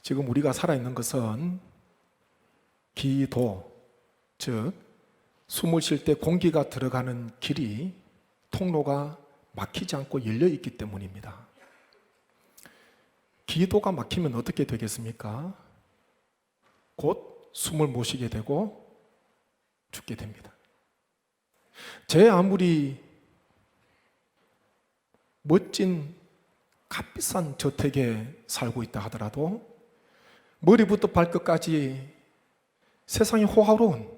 지금 우리가 살아있는 것은 기도, 즉 숨을 쉴 때 공기가 들어가는 길이, 통로가 막히지 않고 열려 있기 때문입니다. 기도가 막히면 어떻게 되겠습니까? 곧 숨을 못 쉬게 되고 죽게 됩니다. 제 아무리 멋진 값비싼 저택에 살고 있다 하더라도 머리부터 발끝까지 세상이 호화로운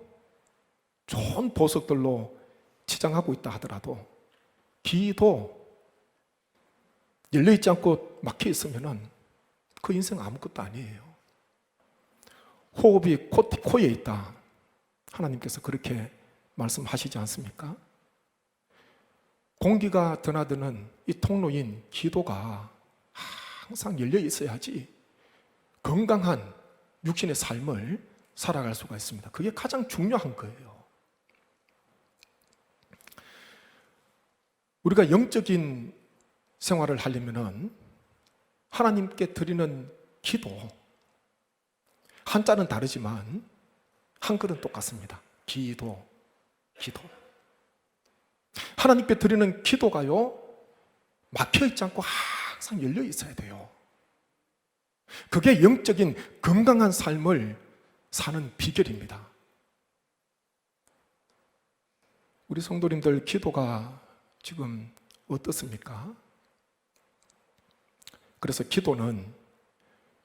좋은 보석들로 치장하고 있다 하더라도 기도 열려있지 않고 막혀 있으면 그 인생 아무것도 아니에요. 호흡이 코에 있다, 하나님께서 그렇게 말씀하시지 않습니까? 공기가 드나드는 이 통로인 기도가 항상 열려 있어야지 건강한 육신의 삶을 살아갈 수가 있습니다. 그게 가장 중요한 거예요. 우리가 영적인 생활을 하려면 하나님께 드리는 기도, 한자는 다르지만 한글은 똑같습니다. 기도. 하나님께 드리는 기도가요, 막혀있지 않고 항상 열려 있어야 돼요. 그게 영적인 건강한 삶을 사는 비결입니다. 우리 성도님들 기도가 지금 어떻습니까? 그래서 기도는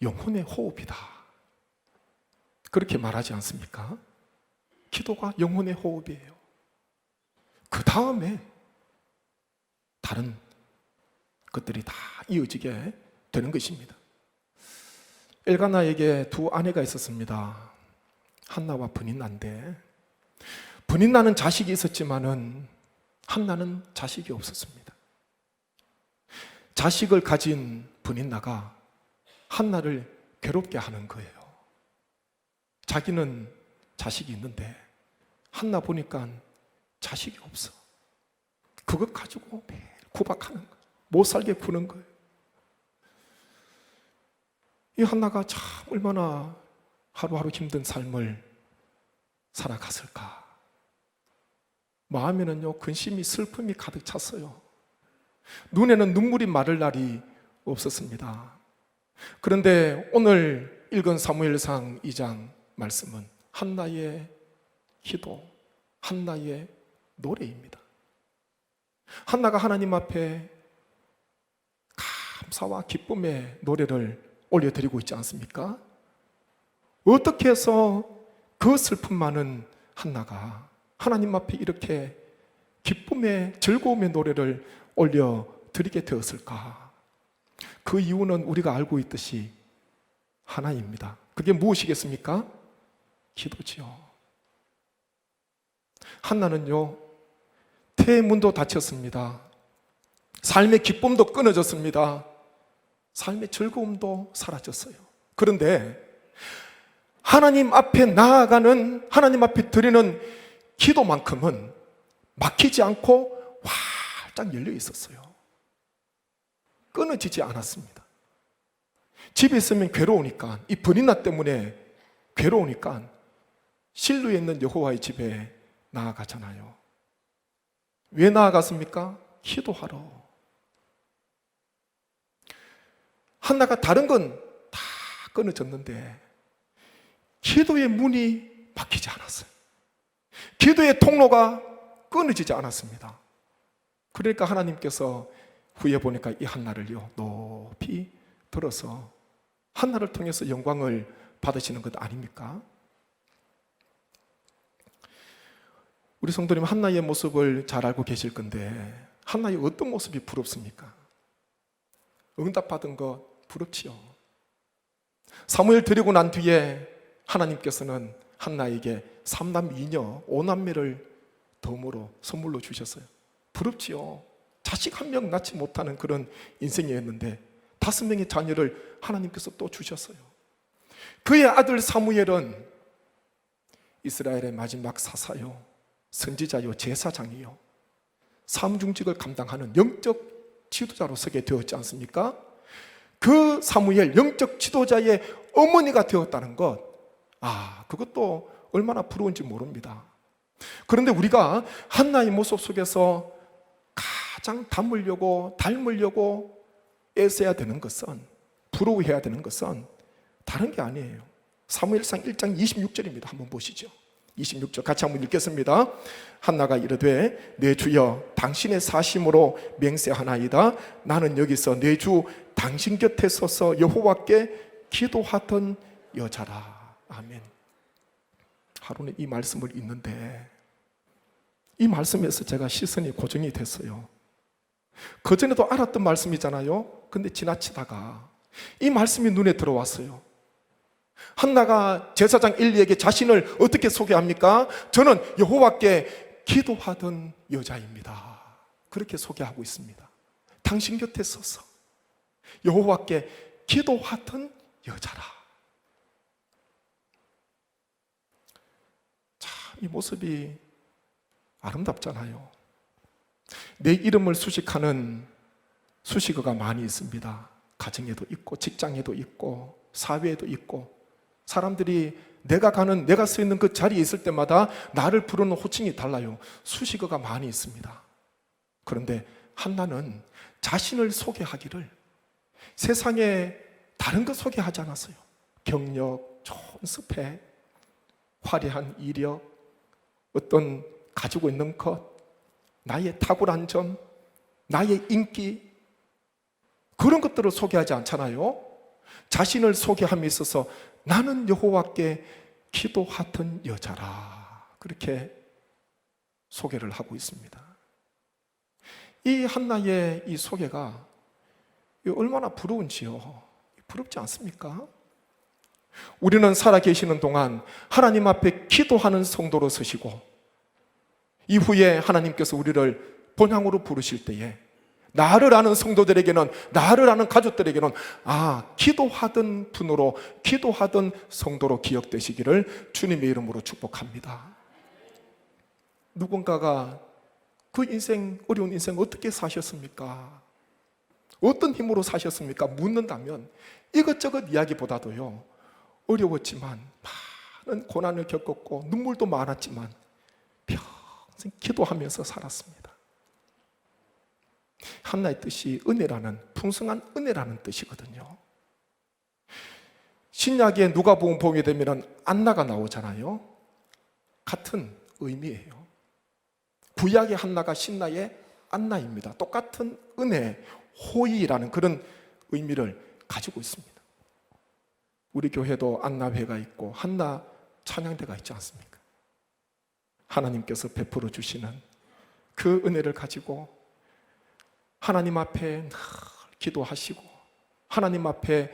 영혼의 호흡이다, 그렇게 말하지 않습니까? 기도가 영혼의 호흡이에요. 그 다음에 다른 것들이 다 이어지게 되는 것입니다. 엘가나에게 두 아내가 있었습니다. 한나와 브닌나인데, 브닌나는 자식이 있었지만은 한나는 자식이 없었습니다. 자식을 가진 브닌나가 한나를 괴롭게 하는 거예요. 자기는 자식이 있는데 한나 보니까 자식이 없어. 그것 가지고 매일 구박하는 거예요. 못 살게 구는 거예요. 이 한나가 참 얼마나 하루하루 힘든 삶을 살아갔을까. 마음에는요, 근심이, 슬픔이 가득 찼어요. 눈에는 눈물이 마를 날이 없었습니다. 그런데 오늘 읽은 사무엘상 2장 말씀은 한나의 기도, 한나의 노래입니다. 한나가 하나님 앞에 감사와 기쁨의 노래를 올려드리고 있지 않습니까? 어떻게 해서 그 슬픔 많은 한나가 하나님 앞에 이렇게 기쁨의, 즐거움의 노래를 올려드리게 되었을까? 그 이유는 우리가 알고 있듯이 하나입니다. 그게 무엇이겠습니까? 기도지요. 한나는요, 태문도 닫혔습니다. 삶의 기쁨도 끊어졌습니다. 삶의 즐거움도 사라졌어요. 그런데 하나님 앞에 나아가는, 하나님 앞에 드리는 기도만큼은 막히지 않고 활짝 열려 있었어요. 끊어지지 않았습니다. 집에 있으면 괴로우니까, 이 브닌나 때문에 괴로우니까 실로에 있는 여호와의 집에 나아가잖아요. 왜 나아갔습니까? 기도하러. 한나가 다른 건 다 끊어졌는데 기도의 문이 막히지 않았어요. 기도의 통로가 끊어지지 않았습니다. 그러니까 하나님께서 후에 보니까 이 한나를요, 높이 들어서 한나를 통해서 영광을 받으시는 것 아닙니까? 우리 성도님 한나의 모습을 잘 알고 계실 건데, 한나의 어떤 모습이 부럽습니까? 응답받은 것 부럽지요. 사무엘 드리고 난 뒤에 하나님께서는 한나에게 3남 2녀 5남매를 덤으로 선물로 주셨어요. 부럽지요. 자식 한 명 낳지 못하는 그런 인생이었는데 5명의 자녀를 하나님께서 또 주셨어요. 그의 아들 사무엘은 이스라엘의 마지막 사사요, 선지자요, 제사장이요, 삼중직을 감당하는 영적 지도자로 서게 되었지 않습니까? 그 사무엘 영적 지도자의 어머니가 되었다는 것, 그것도 얼마나 부러운지 모릅니다. 그런데 우리가 한나의 모습 속에서 가장 닮으려고 애써야 되는 것은, 부러워해야 되는 것은 다른 게 아니에요. 사무엘상 1장 26절입니다. 한번 보시죠. 26절 같이 한번 읽겠습니다. 한나가 이르되 내 주여 당신의 사심으로 맹세하나이다. 나는 여기서 내 주 당신 곁에 서서 여호와께 기도하던 여자라. 아멘. 하루는 이 말씀을 읽는데 이 말씀에서 제가 시선이 고정이 됐어요. 그전에도 알았던 말씀이잖아요. 근데 지나치다가 이 말씀이 눈에 들어왔어요. 한나가 제사장 엘리에게 자신을 어떻게 소개합니까? 저는 여호와께 기도하던 여자입니다. 그렇게 소개하고 있습니다. 당신 곁에 서서 여호와께 기도하던 여자라. 이 모습이 아름답잖아요. 내 이름을 수식하는 수식어가 많이 있습니다. 가정에도 있고 직장에도 있고 사회에도 있고, 사람들이 내가 서 있는 그 자리에 있을 때마다 나를 부르는 호칭이 달라요. 수식어가 많이 있습니다. 그런데 한나는 자신을 소개하기를 세상에 다른 거 소개하지 않았어요. 경력, 좋은 스펙, 화려한 이력, 어떤 가지고 있는 것, 나의 탁월한 점, 나의 인기, 그런 것들을 소개하지 않잖아요. 자신을 소개함에 있어서 나는 여호와께 기도하던 여자라, 그렇게 소개를 하고 있습니다. 이 한나의 이 소개가 얼마나 부러운지요. 부럽지 않습니까? 우리는 살아계시는 동안 하나님 앞에 기도하는 성도로 서시고, 이후에 하나님께서 우리를 본향으로 부르실 때에 나를 아는 성도들에게는, 나를 아는 가족들에게는 기도하던 분으로, 기도하던 성도로 기억되시기를 주님의 이름으로 축복합니다. 누군가가 그 인생, 어려운 인생 어떻게 사셨습니까? 어떤 힘으로 사셨습니까? 묻는다면 이것저것 이야기보다도요, 어려웠지만 많은 고난을 겪었고 눈물도 많았지만 평생 기도하면서 살았습니다. 한나의 뜻이 은혜라는, 풍성한 은혜라는 뜻이거든요. 신약에 누가복음 보게 되면 안나가 나오잖아요. 같은 의미예요. 구약의 한나가 신라의 안나입니다. 똑같은 은혜, 호의라는 그런 의미를 가지고 있습니다. 우리 교회도 안나회가 있고 한나 찬양대가 있지 않습니까? 하나님께서 베풀어 주시는 그 은혜를 가지고 하나님 앞에 늘 기도하시고 하나님 앞에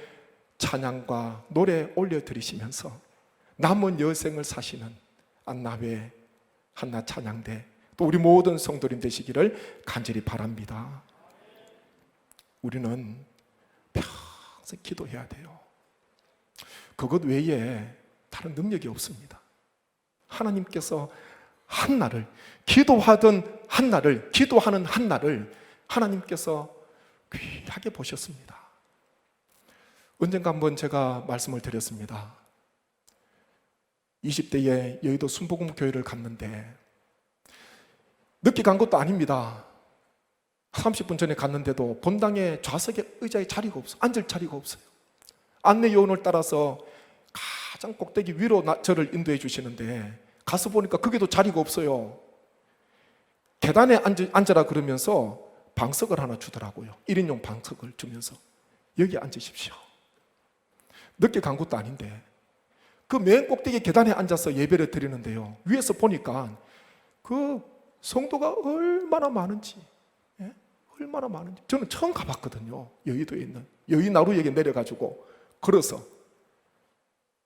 찬양과 노래 올려드리시면서 남은 여생을 사시는 안나회, 한나 찬양대, 또 우리 모든 성도님 되시기를 간절히 바랍니다. 우리는 평생 기도해야 돼요. 그것 외에 다른 능력이 없습니다. 하나님께서 한나를, 기도하던 한나를, 기도하는 한나를 하나님께서 귀하게 보셨습니다. 언젠가 한번 제가 말씀을 드렸습니다. 20대에 여의도 순복음교회를 갔는데 늦게 간 것도 아닙니다. 30분 전에 갔는데도 본당에 좌석에 의자에 자리가 없어요. 앉을 자리가 없어요. 안내 요원을 따라서 가장 꼭대기 위로 저를 인도해 주시는데 가서 보니까 거기도 자리가 없어요. 계단에 앉으라 그러면서 방석을 하나 주더라고요. 1인용 방석을 주면서 여기 앉으십시오. 늦게 간 것도 아닌데 그 맨 꼭대기 계단에 앉아서 예배를 드리는데요, 위에서 보니까 그 성도가 얼마나 많은지, 얼마나 많은지 저는 처음 가봤거든요. 여의도에 있는 여의나루역에 내려가지고 걸어서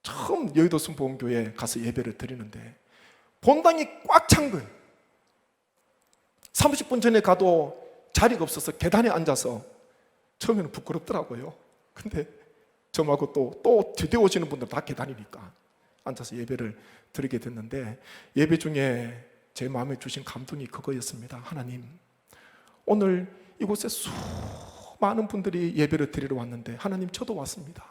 처음 여의도 순복음교회에 가서 예배를 드리는데 본당이 꽉 찬 거예요. 30분 전에 가도 자리가 없어서 계단에 앉아서 처음에는 부끄럽더라고요. 근데 저 말고 또 뒤에 오시는 분들 다 계단이니까 앉아서 예배를 드리게 됐는데, 예배 중에 제 마음에 주신 감동이 그거였습니다. 하나님, 오늘 이곳에 많은 분들이 예배를 드리러 왔는데 하나님 저도 왔습니다.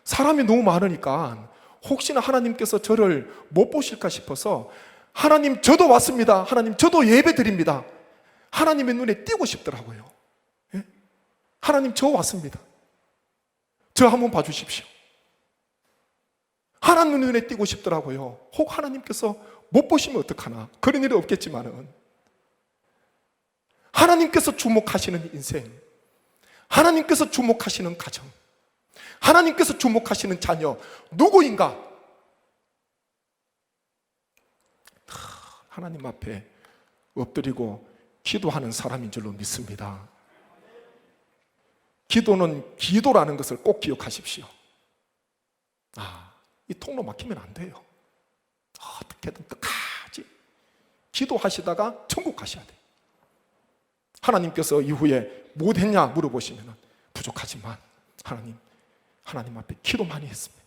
사람이 너무 많으니까 혹시나 하나님께서 저를 못 보실까 싶어서 하나님 저도 왔습니다. 하나님 저도 예배 드립니다. 하나님의 눈에 띄고 싶더라고요. 예? 하나님 저 왔습니다. 저 한번 봐주십시오. 하나님 눈에 띄고 싶더라고요. 혹 하나님께서 못 보시면 어떡하나. 그런 일은 없겠지만은 하나님께서 주목하시는 인생, 하나님께서 주목하시는 가정, 하나님께서 주목하시는 자녀 누구인가? 하나님 앞에 엎드리고 기도하는 사람인 줄로 믿습니다. 기도는 기도라는 것을 꼭 기억하십시오. 이 통로 막히면 안 돼요. 어떻게든 끝까지 기도하시다가 천국 가셔야 돼요. 하나님께서 이후에 못했냐 물어보시면 부족하지만 하나님 앞에 기도 많이 했습니다.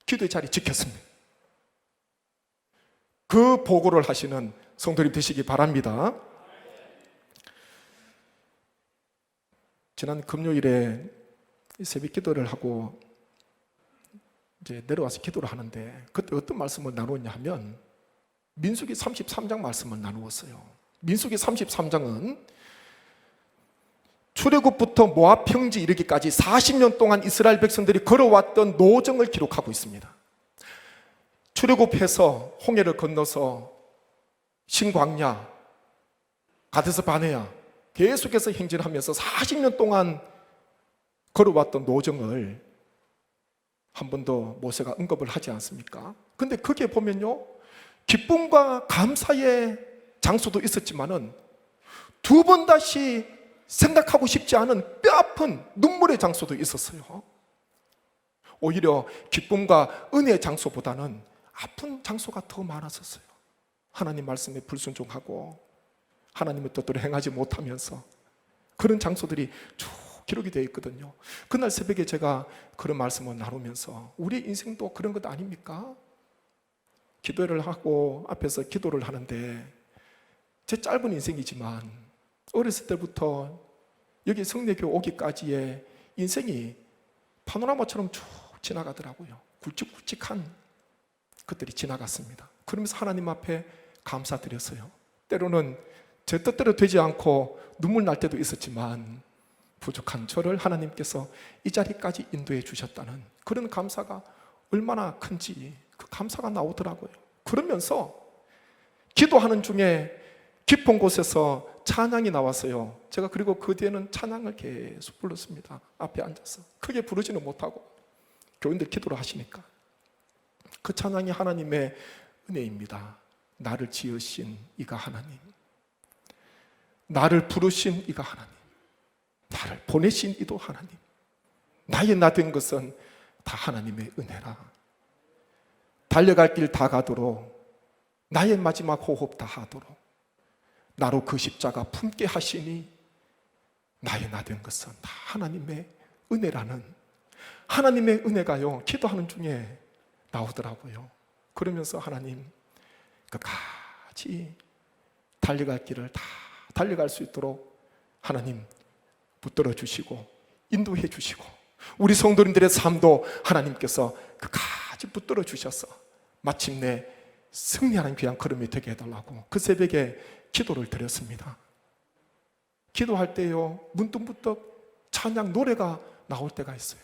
기도의 자리 지켰습니다. 그 보고를 하시는 성도님 되시기 바랍니다. 지난 금요일에 새벽 기도를 하고 이제 내려와서 기도를 하는데 그때 어떤 말씀을 나누었냐 하면 민수기 33장 말씀을 나누었어요. 민수기 33장은 출애굽부터 모압 평지 이르기까지 40년 동안 이스라엘 백성들이 걸어왔던 노정을 기록하고 있습니다. 출애굽해서 홍해를 건너서 신광야, 가데스 바네아 계속해서 행진하면서 40년 동안 걸어왔던 노정을 한 번도 모세가 언급을 하지 않습니까? 근데 거기에 보면요, 기쁨과 감사의 장소도 있었지만은 두 번 다시 생각하고 싶지 않은 뼈아픈 눈물의 장소도 있었어요. 오히려 기쁨과 은혜의 장소보다는 아픈 장소가 더 많았었어요. 하나님 말씀에 불순종하고 하나님의 뜻대로 행하지 못하면서 그런 장소들이 쭉 기록이 되어 있거든요. 그날 새벽에 제가 그런 말씀을 나누면서 우리 인생도 그런 것 아닙니까? 기도를 하고 앞에서 기도를 하는데 제 짧은 인생이지만 어렸을 때부터 여기 성내교 오기까지의 인생이 파노라마처럼 쭉 지나가더라고요. 굵직굵직한 것들이 지나갔습니다. 그러면서 하나님 앞에 감사드렸어요. 때로는 제 뜻대로 되지 않고 눈물 날 때도 있었지만 부족한 저를 하나님께서 이 자리까지 인도해 주셨다는 그런 감사가 얼마나 큰지 그 감사가 나오더라고요. 그러면서 기도하는 중에 깊은 곳에서 찬양이 나왔어요. 제가 그리고 그 뒤에는 찬양을 계속 불렀습니다. 앞에 앉아서 크게 부르지는 못하고 교인들 기도를 하시니까 그 찬양이 하나님의 은혜입니다. 나를 지으신 이가 하나님, 나를 부르신 이가 하나님, 나를 보내신 이도 하나님, 나의 나 된 것은 다 하나님의 은혜라. 달려갈 길 다 가도록 나의 마지막 호흡 다 하도록 나로 그 십자가 품게 하시니 나의 나 된 것은 다 하나님의 은혜라는 하나님의 은혜가요 기도하는 중에 나오더라고요. 그러면서 하나님 끝까지 달려갈 길을 다 달려갈 수 있도록 하나님 붙들어 주시고 인도해 주시고 우리 성도님들의 삶도 하나님께서 끝까지 붙들어 주셔서 마침내 승리하는 귀한 걸음이 되게 해달라고 그 새벽에 기도를 드렸습니다. 기도할 때요 문득문득 찬양 노래가 나올 때가 있어요.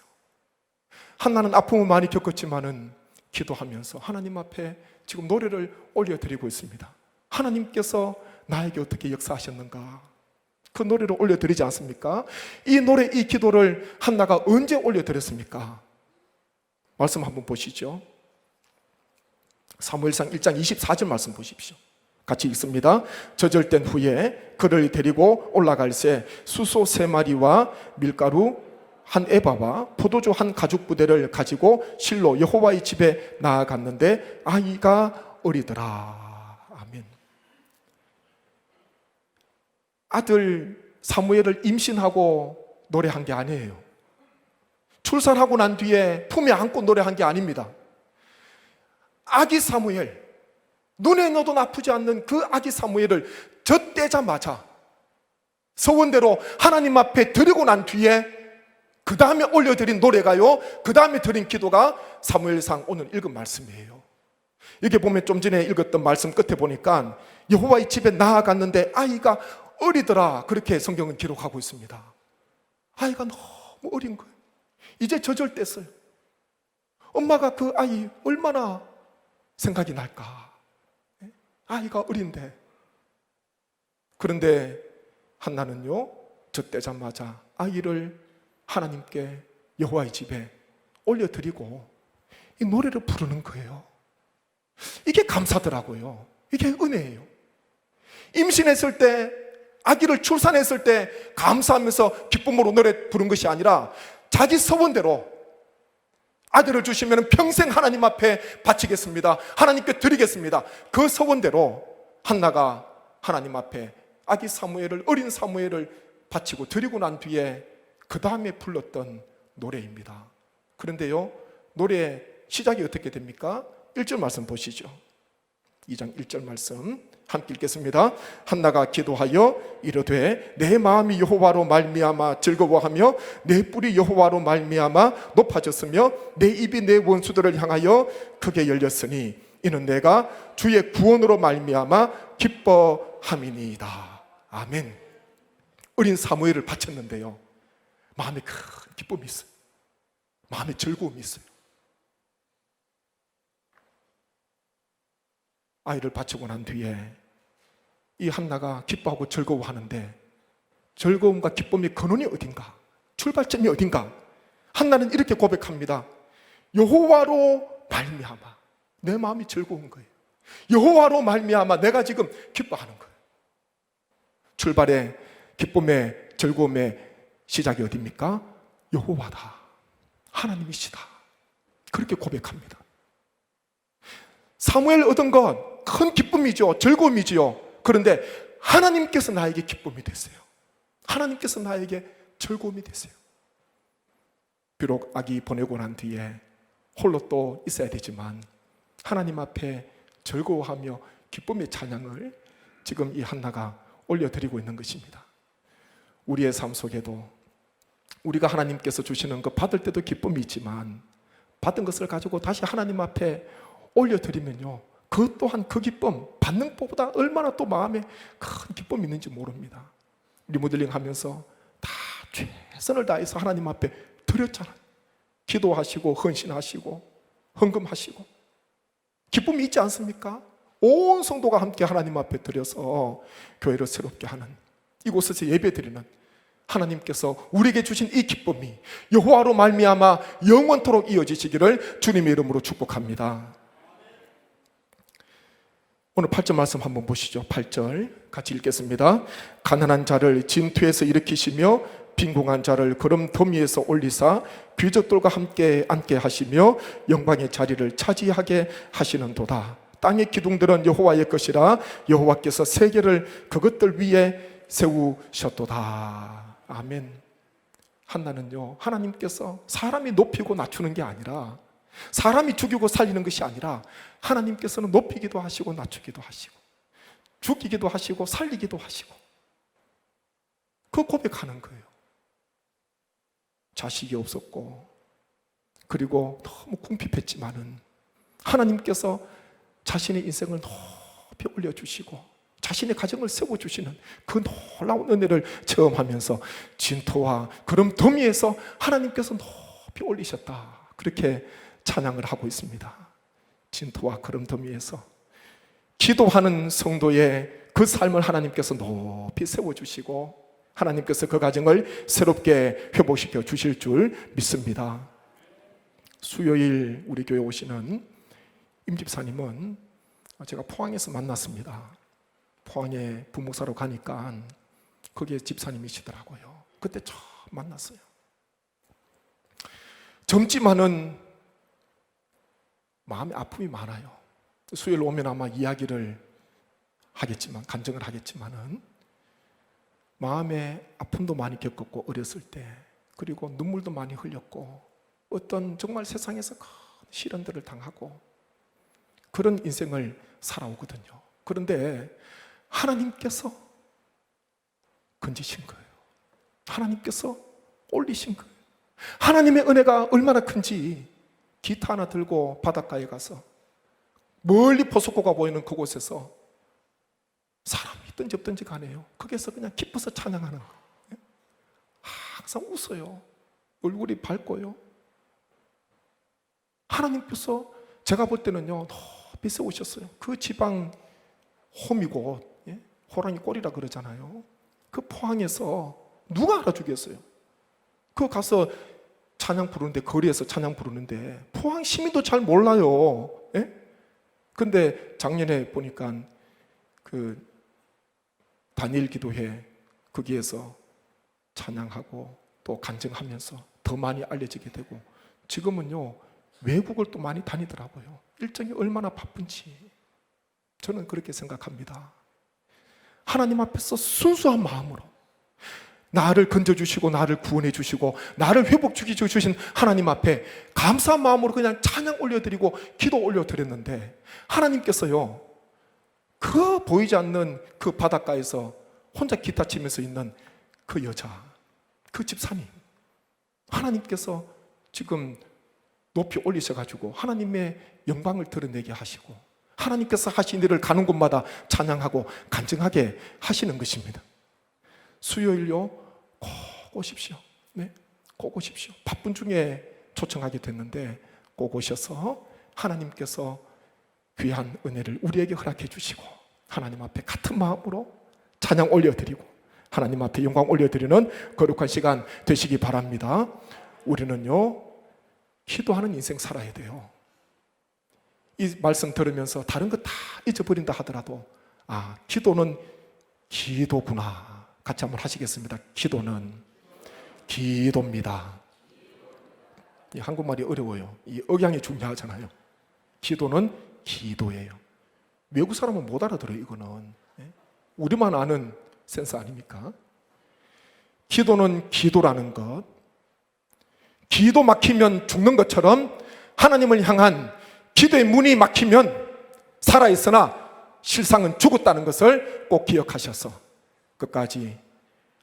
한나는 아픔을 많이 겪었지만은 기도하면서 하나님 앞에 지금 노래를 올려드리고 있습니다. 하나님께서 나에게 어떻게 역사하셨는가 그 노래를 올려드리지 않습니까? 이 노래, 이 기도를 한나가 언제 올려드렸습니까? 말씀 한번 보시죠. 사무엘상 1장 24절 말씀 보십시오. 같이 읽습니다. 저절된 후에 그를 데리고 올라갈새 수소 3마리와 밀가루 한 에바와 포도주 한 가죽 부대를 가지고 실로 여호와의 집에 나아갔는데 아이가 어리더라. 아멘. 아들 사무엘을 임신하고 노래한 게 아니에요. 출산하고 난 뒤에 품에 안고 노래한 게 아닙니다. 아기 사무엘, 눈에 넣어도 아프지 않는 그 아기 사무엘을 젖대자마자 서원대로 하나님 앞에 드리고 난 뒤에 그 다음에 올려드린 노래가요, 그 다음에 드린 기도가 사무엘상 오늘 읽은 말씀이에요. 이게 보면 좀 전에 읽었던 말씀 끝에 보니까 여호와의 집에 나아갔는데 아이가 어리더라, 그렇게 성경은 기록하고 있습니다. 아이가 너무 어린 거예요. 이제 저절됐어요. 엄마가 그 아이 얼마나 생각이 날까. 아이가 어린데. 그런데 한나는요, 젖대자마자 아이를 하나님께 여호와의 집에 올려드리고 이 노래를 부르는 거예요. 이게 감사더라고요. 이게 은혜예요. 임신했을 때, 아기를 출산했을 때 감사하면서 기쁨으로 노래 부른 것이 아니라 자기 서원대로 아들을 주시면 평생 하나님 앞에 바치겠습니다, 하나님께 드리겠습니다, 그 서원대로 한나가 하나님 앞에 아기 사무엘을, 어린 사무엘을 바치고 드리고 난 뒤에 그 다음에 불렀던 노래입니다. 그런데요, 노래 시작이 어떻게 됩니까? 1절 말씀 보시죠. 2장 1절 말씀 함께 읽겠습니다. 한나가 기도하여 이르되 내 마음이 여호와로 말미암아 즐거워하며 내 뿔이 여호와로 말미암아 높아졌으며 내 입이 내 원수들을 향하여 크게 열렸으니 이는 내가 주의 구원으로 말미암아 기뻐함이니이다. 아멘. 어린 사무엘을 바쳤는데요, 마음에 큰 기쁨이 있어요. 마음에 즐거움이 있어요. 아이를 바치고 난 뒤에 이 한나가 기뻐하고 즐거워하는데 즐거움과 기쁨의 근원이 어딘가, 출발점이 어딘가. 한나는 이렇게 고백합니다. 여호와로 말미암아 내 마음이 즐거운 거예요. 여호와로 말미암아 내가 지금 기뻐하는 거예요. 출발의 기쁨의 즐거움의 시작이 어디입니까? 여호와다, 하나님이시다. 그렇게 고백합니다. 사무엘 얻은 것 큰 기쁨이죠. 즐거움이지요. 그런데 하나님께서 나에게 기쁨이 됐어요. 하나님께서 나에게 즐거움이 됐어요. 비록 아기 보내고 난 뒤에 홀로 또 있어야 되지만 하나님 앞에 즐거워하며 기쁨의 찬양을 지금 이 한나가 올려드리고 있는 것입니다. 우리의 삶 속에도 우리가 하나님께서 주시는 것 받을 때도 기쁨이 있지만 받은 것을 가지고 다시 하나님 앞에 올려드리면요, 그 또한 그 기쁨, 받는 것보다 얼마나 또 마음에 큰 기쁨이 있는지 모릅니다. 리모델링 하면서 다 최선을 다해서 하나님 앞에 드렸잖아요. 기도하시고 헌신하시고 헌금하시고 기쁨이 있지 않습니까? 온 성도가 함께 하나님 앞에 드려서 교회를 새롭게 하는, 이곳에서 예배드리는 하나님께서 우리에게 주신 이 기쁨이 여호와로 말미암아 영원토록 이어지시기를 주님의 이름으로 축복합니다. 오늘 8절 말씀 한번 보시죠. 8절 같이 읽겠습니다. 가난한 자를 진투에서 일으키시며 빈궁한 자를 그름 더미에서 올리사 귀족들과 함께 앉게 하시며 영광의 자리를 차지하게 하시는도다. 땅의 기둥들은 여호와의 것이라 여호와께서 세계를 그것들 위에 세우셨도다. 아멘. 한나는요, 하나님께서 사람이 높이고 낮추는 게 아니라, 사람이 죽이고 살리는 것이 아니라 하나님께서는 높이기도 하시고 낮추기도 하시고 죽이기도 하시고 살리기도 하시고, 그 고백하는 거예요. 자식이 없었고 그리고 너무 궁핍했지만은 하나님께서 자신의 인생을 높이 올려주시고 자신의 가정을 세워주시는 그 놀라운 은혜를 체험하면서 진토와 그름 더미에서 하나님께서 높이 올리셨다, 그렇게 찬양을 하고 있습니다. 진토와 그름 더미에서 기도하는 성도의 그 삶을 하나님께서 높이 세워주시고 하나님께서 그 가정을 새롭게 회복시켜 주실 줄 믿습니다. 수요일 우리 교회 오시는 임 집사님은 제가 포항에서 만났습니다. 포항에 부목사로 가니까 거기에 집사님이시더라고요. 그때 처음 만났어요. 젊지만은 마음에 아픔이 많아요. 수요일 오면 아마 이야기를 하겠지만, 간증을 하겠지만은 마음에 아픔도 많이 겪었고 어렸을 때, 그리고 눈물도 많이 흘렸고 어떤 정말 세상에서 큰 시련들을 당하고 그런 인생을 살아오거든요. 그런데 하나님께서 건지신 거예요. 하나님께서 올리신 거예요. 하나님의 은혜가 얼마나 큰지 기타 하나 들고 바닷가에 가서 멀리 포석고가 보이는 그곳에서 사람이 있든지 없든지 가네요. 거기서 그냥 기뻐서 찬양하는 거예요. 항상 웃어요. 얼굴이 밝고요. 하나님께서 제가 볼 때는요, 높이 세우셨어요. 그 지방 홈이고, 호랑이 꼴이라 그러잖아요. 그 포항에서 누가 알아주겠어요? 그 가서 찬양 부르는데, 거리에서 찬양 부르는데 포항 시민도 잘 몰라요. 근데 작년에 보니까 그 다니엘 기도회 거기에서 찬양하고 또 간증하면서 더 많이 알려지게 되고, 지금은요 외국을 또 많이 다니더라고요. 일정이 얼마나 바쁜지 저는 그렇게 생각합니다. 하나님 앞에서 순수한 마음으로 나를 건져주시고 나를 구원해 주시고 나를 회복시켜 주신 하나님 앞에 감사한 마음으로 그냥 찬양 올려드리고 기도 올려드렸는데, 하나님께서요 그 보이지 않는 그 바닷가에서 혼자 기타 치면서 있는 그 여자, 그 집사님, 하나님께서 지금 높이 올리셔가지고 하나님의 영광을 드러내게 하시고 하나님께서 하신 일을 가는 곳마다 찬양하고 간증하게 하시는 것입니다. 수요일요 꼭 오십시오. 꼭 오십시오. 바쁜 중에 초청하게 됐는데 꼭 오셔서 하나님께서 귀한 은혜를 우리에게 허락해 주시고 하나님 앞에 같은 마음으로 찬양 올려드리고 하나님 앞에 영광 올려드리는 거룩한 시간 되시기 바랍니다. 우리는요 기도하는 인생 살아야 돼요. 이 말씀 들으면서 다른 거 다 잊어버린다 하더라도 기도는 기도구나. 같이 한번 하시겠습니다. 기도는 기도입니다. 이 한국말이 어려워요. 이 억양이 중요하잖아요. 기도는 기도예요. 외국 사람은 못 알아들어요. 이거는 우리만 아는 센스 아닙니까? 기도는 기도라는 것, 기도 막히면 죽는 것처럼 하나님을 향한 기도의 문이 막히면 살아있으나 실상은 죽었다는 것을 꼭 기억하셔서 끝까지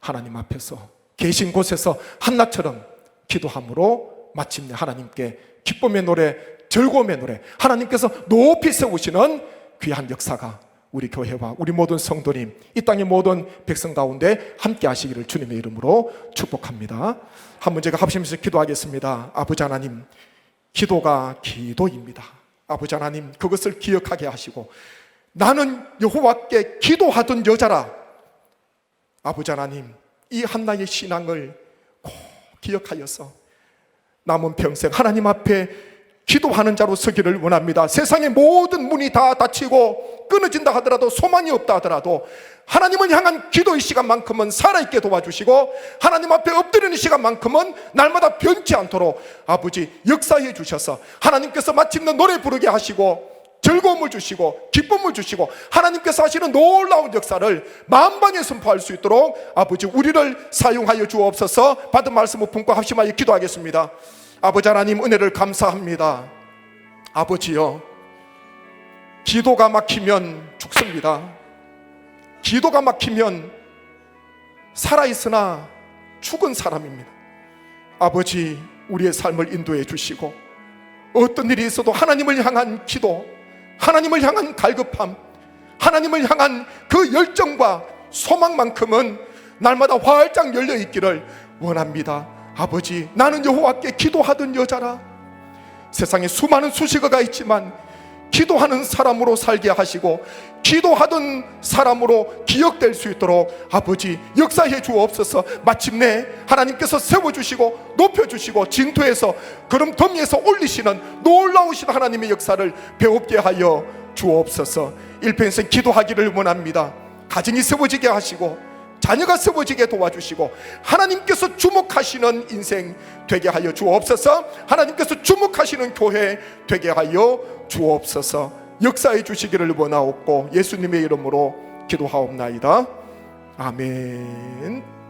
하나님 앞에서 계신 곳에서 한나처럼 기도함으로 마침내 하나님께 기쁨의 노래, 즐거움의 노래, 하나님께서 높이 세우시는 귀한 역사가 우리 교회와 우리 모든 성도님, 이 땅의 모든 백성 가운데 함께 하시기를 주님의 이름으로 축복합니다. 한번 제가 합심해서 기도하겠습니다. 아버지 하나님, 기도가 기도입니다. 아버지 하나님, 그것을 기억하게 하시고 나는 여호와께 기도하던 여자라. 아버지 하나님, 이 한나의 신앙을 꼭 기억하여서 남은 평생 하나님 앞에 기도하는 자로 서기를 원합니다. 세상의 모든 문이 다 닫히고 끊어진다 하더라도, 소망이 없다 하더라도 하나님을 향한 기도의 시간만큼은 살아있게 도와주시고 하나님 앞에 엎드리는 시간만큼은 날마다 변치 않도록 아버지 역사해 주셔서 하나님께서 마침내 노래 부르게 하시고 즐거움을 주시고 기쁨을 주시고 하나님께서 하시는 놀라운 역사를 만방에 선포할 수 있도록 아버지 우리를 사용하여 주옵소서. 받은 말씀을 품고 합심하여 기도하겠습니다. 아버지 하나님, 은혜를 감사합니다. 아버지요, 기도가 막히면 죽습니다. 기도가 막히면 살아있으나 죽은 사람입니다. 아버지, 우리의 삶을 인도해 주시고 어떤 일이 있어도 하나님을 향한 기도, 하나님을 향한 갈급함, 하나님을 향한 그 열정과 소망만큼은 날마다 활짝 열려 있기를 원합니다. 아버지, 나는 여호와께 기도하던 여자라. 세상에 수많은 수식어가 있지만 기도하는 사람으로 살게 하시고 기도하던 사람으로 기억될 수 있도록 아버지 역사해 주옵소서. 마침내 하나님께서 세워주시고 높여주시고 진토에서 그럼 더미에서 올리시는 놀라우신 하나님의 역사를 배웁게 하여 주옵소서. 일평생 기도하기를 원합니다. 가정이 세워지게 하시고 자녀가 세워지게 도와주시고 하나님께서 주목하시는 인생 되게 하여 주옵소서. 하나님께서 주목하시는 교회 되게 하여 주옵소서. 역사해 주시기를 원하옵고 예수님의 이름으로 기도하옵나이다. 아멘.